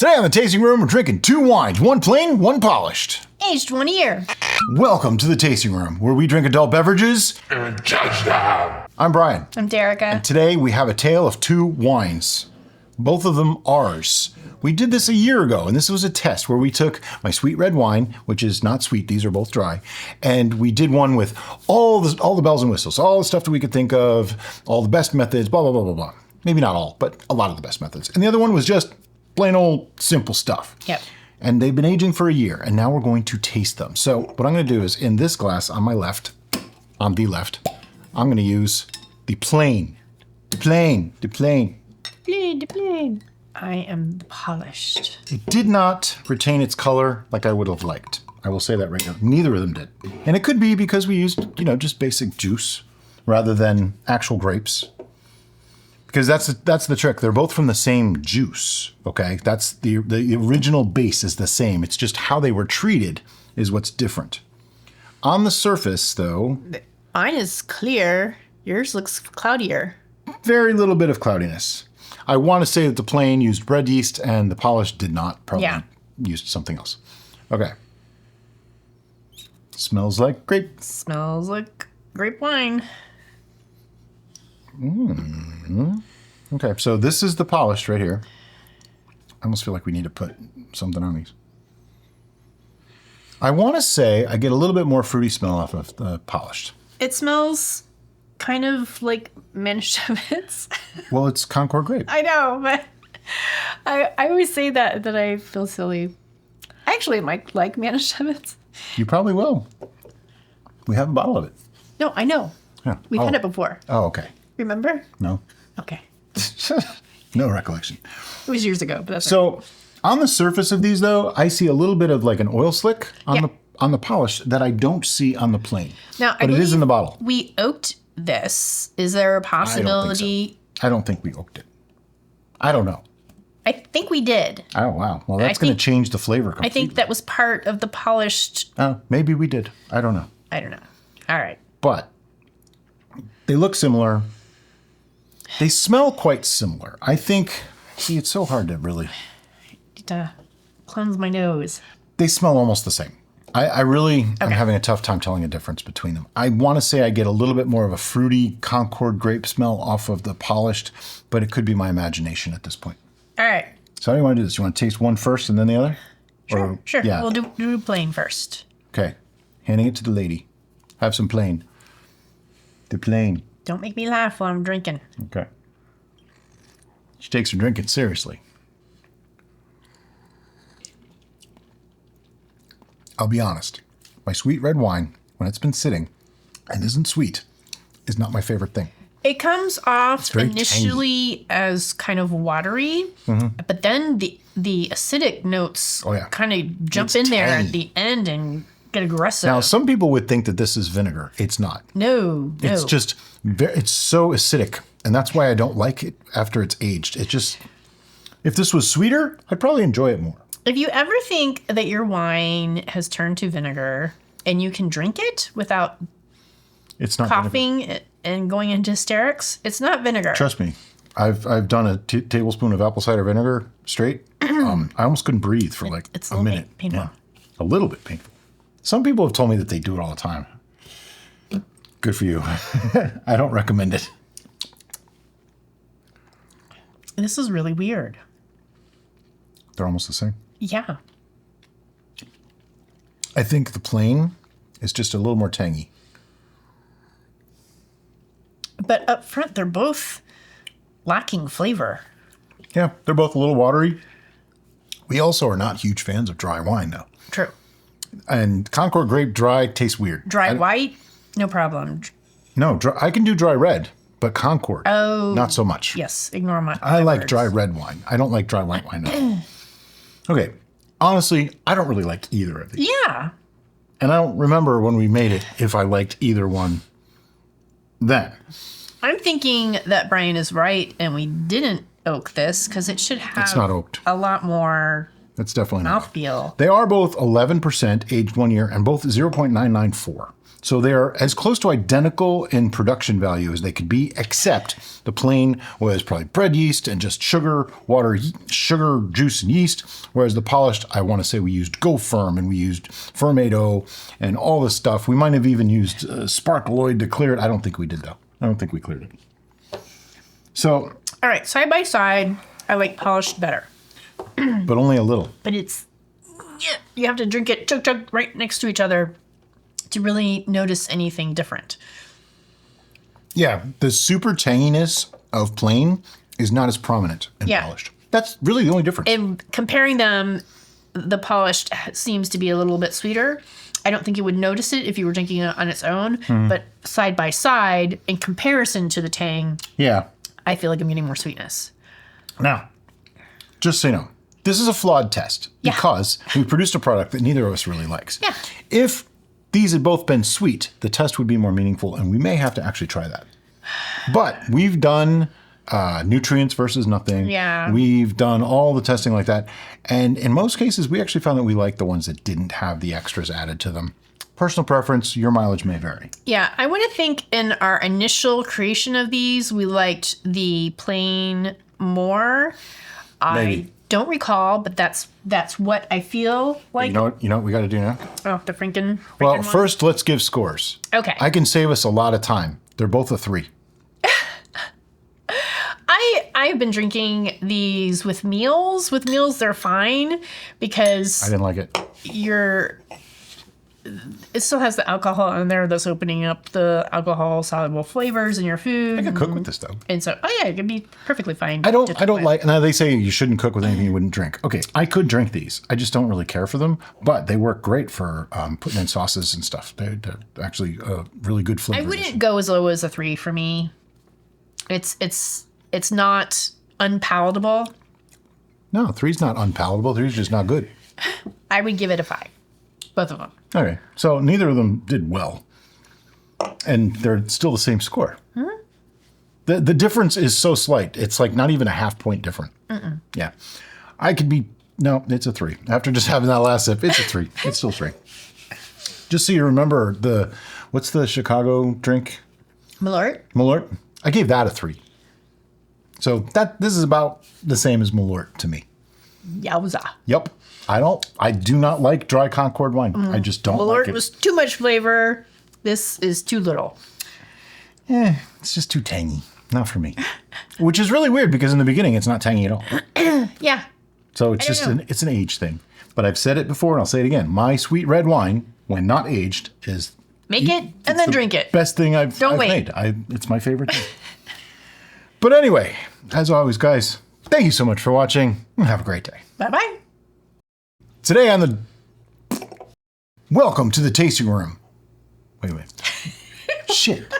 Today on the tasting room, we're drinking two wines, one plain, one polished. Aged 1 year. Welcome to the tasting room, where we drink adult beverages and judge them. I'm Brian. I'm Derica. And today we have a tale of two wines. Both of them ours. We did this a year ago, and this was a test where we took my sweet red wine, which is not sweet, these are both dry, and we did one with all the bells and whistles, all the stuff that we could think of, all the best methods, blah, blah, blah, blah, blah. Maybe not all, but a lot of the best methods. And the other one was just plain old simple stuff. Yep. And they've been aging for a year, and now we're going to taste them. So what I'm going to do is, in this glass on my left, I'm going to use the plain. I am polished. It did not retain its color like I would have liked. I will say that right now. Neither of them did. And it could be because we used, just basic juice rather than actual grapes. Because that's the trick. They're both from the same juice, okay? That's the original base is the same. It's just how they were treated is what's different. On the surface, though... Mine is clear. Yours looks cloudier. Very little bit of cloudiness. I want to say that the plain used bread yeast and the polished did not. Probably used something else. Okay. Smells like grape. Smells like grape wine. Okay, so this is the polished right here. I almost feel like we need to put something on these. I want to say I get a little bit more fruity smell off of the polished. It smells kind of like Manischewitz. Well, it's Concord grape. I know, but I always say that I feel silly. I actually might like Manischewitz. You probably will. We have a bottle of it. No, I know. Yeah. We've had it before. Oh, okay. Remember? No. Okay. No recollection. It was years ago, but that's So on the surface of these, though, I see a little bit of like an oil slick on the polish that I don't see on the plain. Now, but it is in the bottle. We oaked this. Is there a possibility? I don't think we oaked it. I don't know. I think we did. Oh, wow. Well, that's going to change the flavor completely. I think that was part of the polished. Oh, maybe we did. I don't know. I don't know. All right. But they look similar. They smell quite similar. I think, it's so hard to really... To cleanse my nose. They smell almost the same. I really am having a tough time telling a difference between them. I want to say I get a little bit more of a fruity Concord grape smell off of the polished, but it could be my imagination at this point. All right. So how do you want to do this? You want to taste one first and then the other? Sure. Yeah. We'll do plain first. Okay. Handing it to the lady. Have some plain. The plain. Don't make me laugh while I'm drinking. Okay. She takes her drinking seriously. I'll be honest. My sweet red wine, when it's been sitting and isn't sweet, is not my favorite thing. It comes off very initially as kind of watery, but then the acidic notes kind of jump in there at the end and get aggressive. Now, some people would think that this is vinegar. It's not. No. It's just, it's so acidic, and that's why I don't like it after it's aged. It just, if this was sweeter, I'd probably enjoy it more. If you ever think that your wine has turned to vinegar and you can drink it without coughing and going into hysterics, it's not vinegar. Trust me. I've done a tablespoon of apple cider vinegar straight. I almost couldn't breathe for it's a minute. Painful. Yeah, a little bit painful. Some people have told me that they do it all the time. Good for you. I don't recommend it. This is really weird. They're almost the same. Yeah. I think the plain is just a little more tangy. But up front, they're both lacking flavor. Yeah, they're both a little watery. We also are not huge fans of dry wine, though. True. And Concord grape dry tastes weird. Dry white, no problem. No, I can do dry red, but Concord, not so much. Yes, ignore my I like words. dry red wine. I don't like dry white wine, though. Okay, honestly, I don't really like either of these. Yeah. And I don't remember when we made it if I liked either one then. I'm thinking that Brian is right and we didn't oak this because it should have It's not oaked. a lot more It's definitely not. mouthfeel. They are both 11% aged 1 year and both 0.994. So they're as close to identical in production value as they could be, except the plain was probably bread yeast and just sugar, water, sugar, juice, and yeast. Whereas the polished, I want to say we used Go Firm and we used Fermento and all this stuff. We might have even used Sparkloid to clear it. I don't think we did, though. I don't think we cleared it. So. All right, side by side, I like polished better. But only a little. But it's, you have to drink it chug chug right next to each other to really notice anything different. Yeah, the super tanginess of plain is not as prominent in polished. That's really the only difference. And comparing them, the polished seems to be a little bit sweeter. I don't think you would notice it if you were drinking it on its own, but side by side, in comparison to the tang, I feel like I'm getting more sweetness. Now, just so you know, this is a flawed test because we produced a product that neither of us really likes. Yeah. If these had both been sweet, the test would be more meaningful, and we may have to actually try that. But we've done nutrients versus nothing. Yeah. We've done all the testing like that. And in most cases, we actually found that we liked the ones that didn't have the extras added to them. Personal preference, your mileage may vary. Yeah, I want to think in our initial creation of these, we liked the plain more. Maybe. I don't recall, but that's what I feel like. You know what we got to do now? Oh, the Franken Well, one? first, let's give scores. Okay. I can save us a lot of time. They're both a 3. I've been drinking these with meals. With meals, they're fine because I didn't like it. it still has the alcohol in there that's opening up the alcohol soluble flavors in your food. I could cook with this though. And so, it could be perfectly fine. I don't like. Now they say you shouldn't cook with anything you wouldn't drink. Okay, I could drink these. I just don't really care for them, but they work great for putting in sauces and stuff. They're actually really good flavor. I wouldn't go as low as a 3 for me. It's not unpalatable. No, 3's not unpalatable. 3's just not good. I would give it a 5. Both of them. Okay, so neither of them did well, and they're still the same score. The difference is so slight. It's like not even a half point different. Yeah, I could be. No, it's a 3. After just having that last sip, it's a 3. It's still 3. Just so you remember what's the Chicago drink? Malort? Malort. I gave that a 3. So this is about the same as Malort to me. Yowza. Yep. I do not like dry Concord wine. I just don't like it. Malort was too much flavor. This is too little. It's just too tangy. Not for me. Which is really weird because in the beginning it's not tangy at all. Yeah. So it's just it's an age thing. But I've said it before and I'll say it again. My sweet red wine, when not aged, is Make it and then drink it. best thing I've made. It's my favorite thing. But anyway, as always, guys, thank you so much for watching and have a great day. Bye-bye. Today on the Welcome to the Tasting Room. Wait. Shit.